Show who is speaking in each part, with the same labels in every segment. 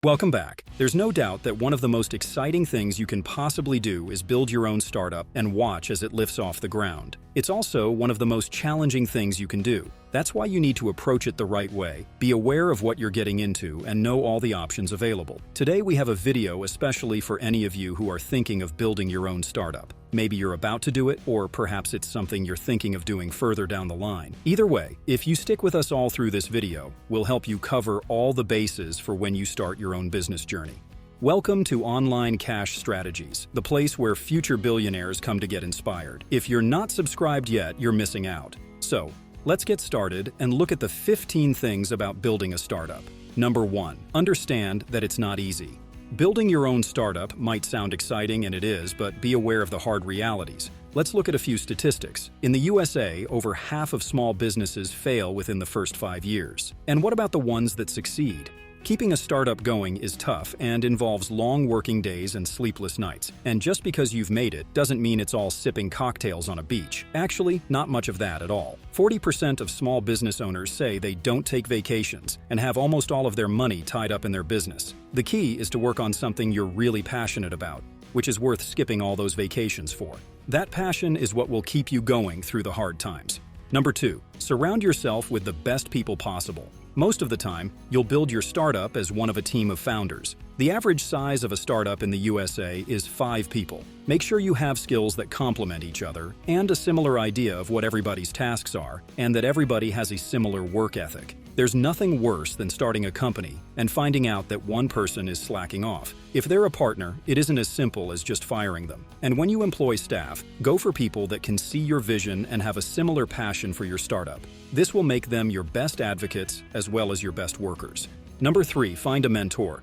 Speaker 1: Welcome back. There's no doubt that one of the most exciting things you can possibly do is build your own startup and watch as it lifts off the ground. It's also one of the most challenging things you can do. That's why you need to approach it the right way, be aware of what you're getting into, and know all the options available. Today we have a video especially for any of you who are thinking of building your own startup. Maybe you're about to do it, or perhaps it's something you're thinking of doing further down the line. Either way, if you stick with us all through this video, we'll help you cover all the bases for when you start your own business journey. Welcome to Online Cash Strategies, the place where future billionaires come to get inspired. If you're not subscribed yet, you're missing out. So, let's get started and look at the 15 things about building a startup. Number 1. Understand that it's not easy. Building your own startup might sound exciting, and it is, but be aware of the hard realities. Let's look at a few statistics. In the USA, over half of small businesses fail within the first 5 years. And what about the ones that succeed? Keeping a startup going is tough and involves long working days and sleepless nights. And just because you've made it doesn't mean it's all sipping cocktails on a beach. Actually, not much of that at all. 40% of small business owners say they don't take vacations and have almost all of their money tied up in their business. The key is to work on something you're really passionate about, which is worth skipping all those vacations for. That passion is what will keep you going through the hard times. Number 2. Surround yourself with the best people possible. Most of the time, you'll build your startup as one of a team of founders. The average size of a startup in the USA is 5 people. Make sure you have skills that complement each other and a similar idea of what everybody's tasks are, and that everybody has a similar work ethic. There's nothing worse than starting a company and finding out that one person is slacking off. If they're a partner, it isn't as simple as just firing them. And when you employ staff, go for people that can see your vision and have a similar passion for your startup. This will make them your best advocates as well as your best workers. Number 3, find a mentor.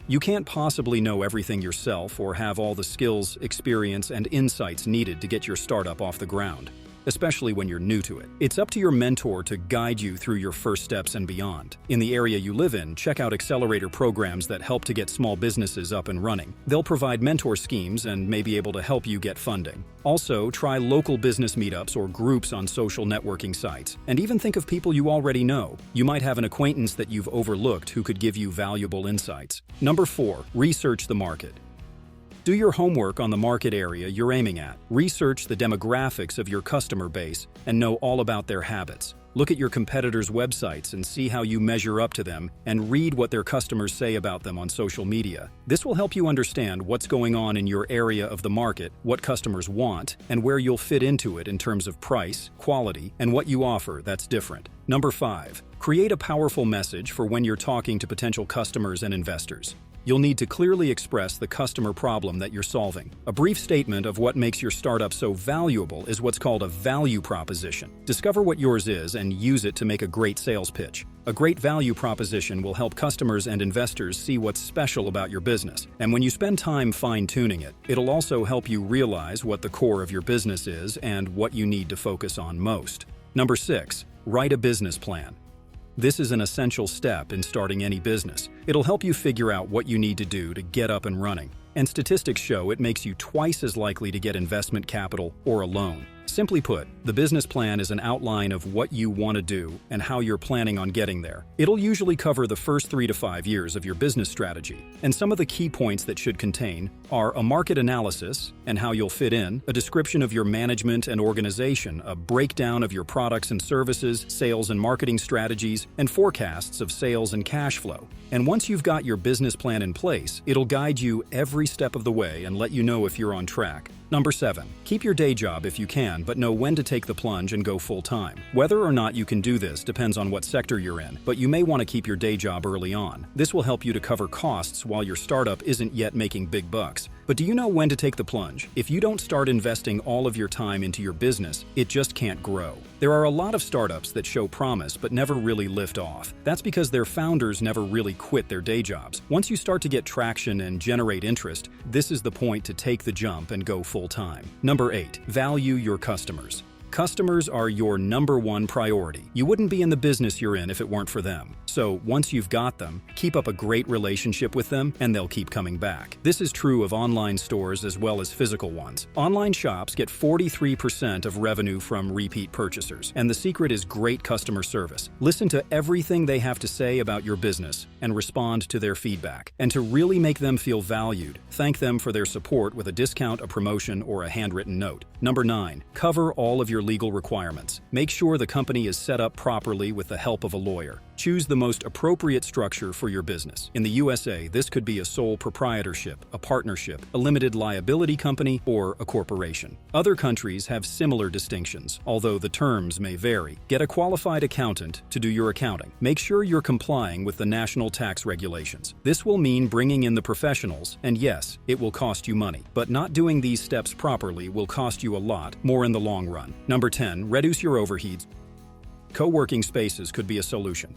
Speaker 1: You can't possibly know everything yourself or have all the skills, experience, and insights needed to get your startup off the ground, especially when you're new to it. It's up to your mentor to guide you through your first steps and beyond. In the area you live in, check out accelerator programs that help to get small businesses up and running. They'll provide mentor schemes and may be able to help you get funding. Also, try local business meetups or groups on social networking sites. And even think of people you already know. You might have an acquaintance that you've overlooked who could give you valuable insights. Number 4, research the market. Do your homework on the market area you're aiming at. Research the demographics of your customer base and know all about their habits. Look at your competitors' websites and see how you measure up to them, and read what their customers say about them on social media. This will help you understand what's going on in your area of the market, what customers want, and where you'll fit into it in terms of price, quality, and what you offer that's different. Number 5, create a powerful message for when you're talking to potential customers and investors. You'll need to clearly express the customer problem that you're solving. A brief statement of what makes your startup so valuable is what's called a value proposition. Discover what yours is and use it to make a great sales pitch. A great value proposition will help customers and investors see what's special about your business. And when you spend time fine-tuning it, it'll also help you realize what the core of your business is and what you need to focus on most. Number 6, write a business plan. This is an essential step in starting any business. It'll help you figure out what you need to do to get up and running. And statistics show it makes you twice as likely to get investment capital or a loan. Simply put, the business plan is an outline of what you want to do and how you're planning on getting there. It'll usually cover the first 3 to 5 years of your business strategy. And some of the key points that should contain are a market analysis and how you'll fit in, a description of your management and organization, a breakdown of your products and services, sales and marketing strategies, and forecasts of sales and cash flow. And once you've got your business plan in place, it'll guide you every step of the way and let you know if you're on track. Number 7, keep your day job if you can, but know when to take the plunge and go full-time. Whether or not you can do this depends on what sector you're in, but you may want to keep your day job early on. This will help you to cover costs while your startup isn't yet making big bucks. But do you know when to take the plunge? If you don't start investing all of your time into your business, it just can't grow. There are a lot of startups that show promise but never really lift off. That's because their founders never really quit their day jobs. Once you start to get traction and generate interest, this is the point to take the jump and go full-time. Number 8, value your customers. Customers are your #1 priority. You wouldn't be in the business you're in if it weren't for them. So once you've got them, keep up a great relationship with them and they'll keep coming back. This is true of online stores as well as physical ones. Online shops get 43% of revenue from repeat purchasers, and the secret is great customer service. Listen to everything they have to say about your business and respond to their feedback. And to really make them feel valued, thank them for their support with a discount, a promotion, or a handwritten note. Number 9, cover all of your legal requirements. Make sure the company is set up properly with the help of a lawyer. Choose the most appropriate structure for your business. In the USA, this could be a sole proprietorship, a partnership, a limited liability company, or a corporation. Other countries have similar distinctions, although the terms may vary. Get a qualified accountant to do your accounting. Make sure you're complying with the national tax regulations. This will mean bringing in the professionals, and yes, it will cost you money. But not doing these steps properly will cost you a lot more in the long run. Number 10, reduce your overheads. Co-working spaces could be a solution.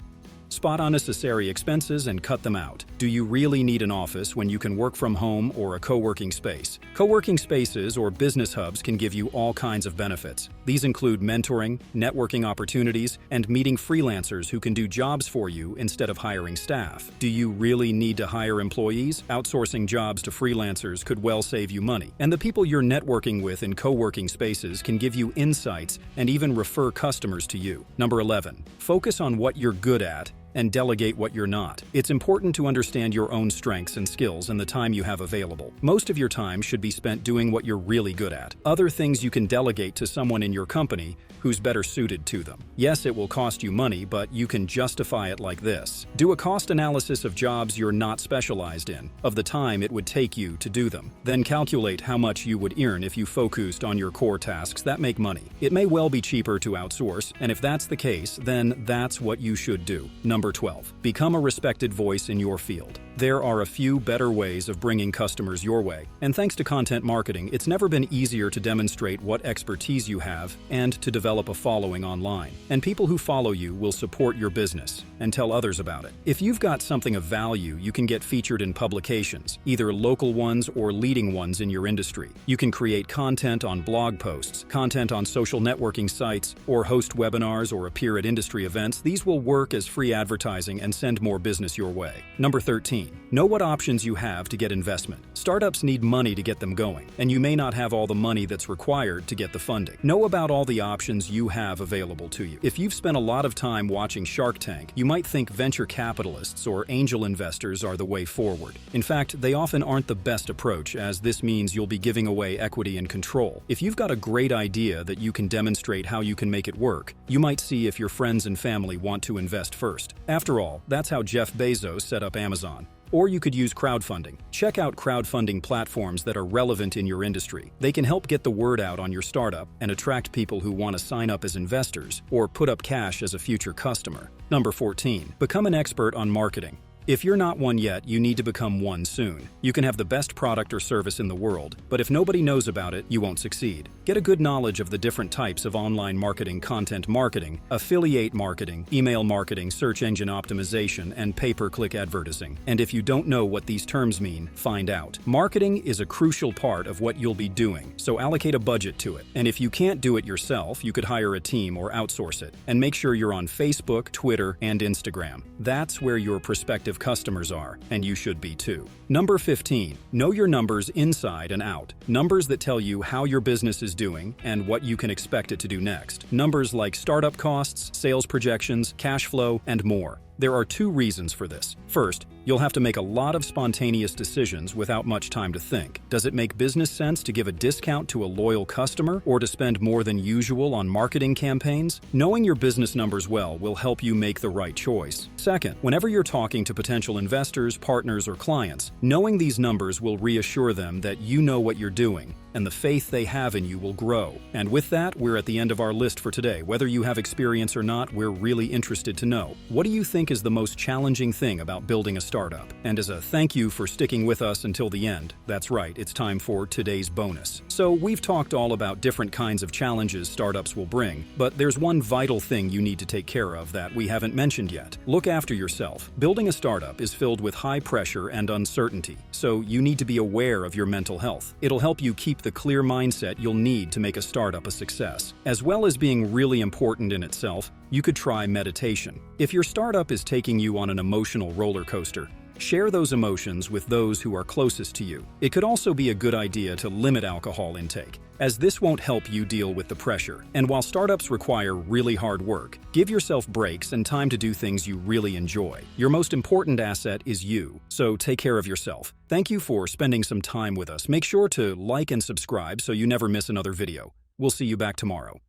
Speaker 1: Spot unnecessary expenses and cut them out. Do you really need an office when you can work from home or a co-working space? Co-working spaces or business hubs can give you all kinds of benefits. These include mentoring, networking opportunities, and meeting freelancers who can do jobs for you instead of hiring staff. Do you really need to hire employees? Outsourcing jobs to freelancers could well save you money. And the people you're networking with in co-working spaces can give you insights and even refer customers to you. Number 11, focus on what you're good at and delegate what you're not. It's important to understand your own strengths and skills and the time you have available. Most of your time should be spent doing what you're really good at. Other things you can delegate to someone in your company who's better suited to them. Yes, it will cost you money, but you can justify it like this. Do a cost analysis of jobs you're not specialized in, of the time it would take you to do them. Then calculate how much you would earn if you focused on your core tasks that make money. It may well be cheaper to outsource, and if that's the case, then that's what you should do. Number 12, become a respected voice in your field. There are a few better ways of bringing customers your way, and thanks to content marketing, it's never been easier to demonstrate what expertise you have and to develop a following online. And people who follow you will support your business and tell others about it. If you've got something of value, you can get featured in publications, either local ones or leading ones in your industry. You can create content on blog posts, content on social networking sites, or host webinars or appear at industry events. These will work as free advertising and send more business your way. Number 13, know what options you have to get investment. Startups need money to get them going, and you may not have all the money that's required to get the funding. Know about all the options you have available to you. If you've spent a lot of time watching Shark Tank, you might think venture capitalists or angel investors are the way forward. In fact, they often aren't the best approach, as this means you'll be giving away equity and control. If you've got a great idea that you can demonstrate how you can make it work, you might see if your friends and family want to invest first. After all, that's how Jeff Bezos set up Amazon. Or you could use crowdfunding. Check out crowdfunding platforms that are relevant in your industry. They can help get the word out on your startup and attract people who want to sign up as investors or put up cash as a future customer. Number 14, become an expert on marketing. If you're not one yet, you need to become one soon. You can have the best product or service in the world, but if nobody knows about it, you won't succeed. Get a good knowledge of the different types of online marketing, content marketing, affiliate marketing, email marketing, search engine optimization, and pay-per-click advertising. And if you don't know what these terms mean, find out. Marketing is a crucial part of what you'll be doing, so allocate a budget to it. And if you can't do it yourself, you could hire a team or outsource it. And make sure you're on Facebook, Twitter, and Instagram. That's where your prospective customers are, and you should be too. Number 15, know your numbers inside and out. Numbers that tell you how your business is doing and what you can expect it to do next. Numbers like startup costs, sales projections, cash flow, and more. There are two reasons for this. First, you'll have to make a lot of spontaneous decisions without much time to think. Does it make business sense to give a discount to a loyal customer or to spend more than usual on marketing campaigns? Knowing your business numbers well will help you make the right choice. Second, whenever you're talking to potential investors, partners, or clients, knowing these numbers will reassure them that you know what you're doing, and the faith they have in you will grow. And with that, we're at the end of our list for today. Whether you have experience or not, we're really interested to know. What do you think think is the most challenging thing about building a startup? And as a thank you for sticking with us until the end, that's right, it's time for today's bonus. So we've talked all about different kinds of challenges startups will bring, but there's one vital thing you need to take care of that we haven't mentioned yet. Look after yourself. Building a startup is filled with high pressure and uncertainty, so you need to be aware of your mental health. It'll help you keep the clear mindset you'll need to make a startup a success. As well as being really important in itself, you could try meditation. If your startup is taking you on an emotional roller coaster, share those emotions with those who are closest to you. It could also be a good idea to limit alcohol intake, as this won't help you deal with the pressure. And while startups require really hard work, give yourself breaks and time to do things you really enjoy. Your most important asset is you, so take care of yourself. Thank you for spending some time with us. Make sure to like and subscribe so you never miss another video. We'll see you back tomorrow.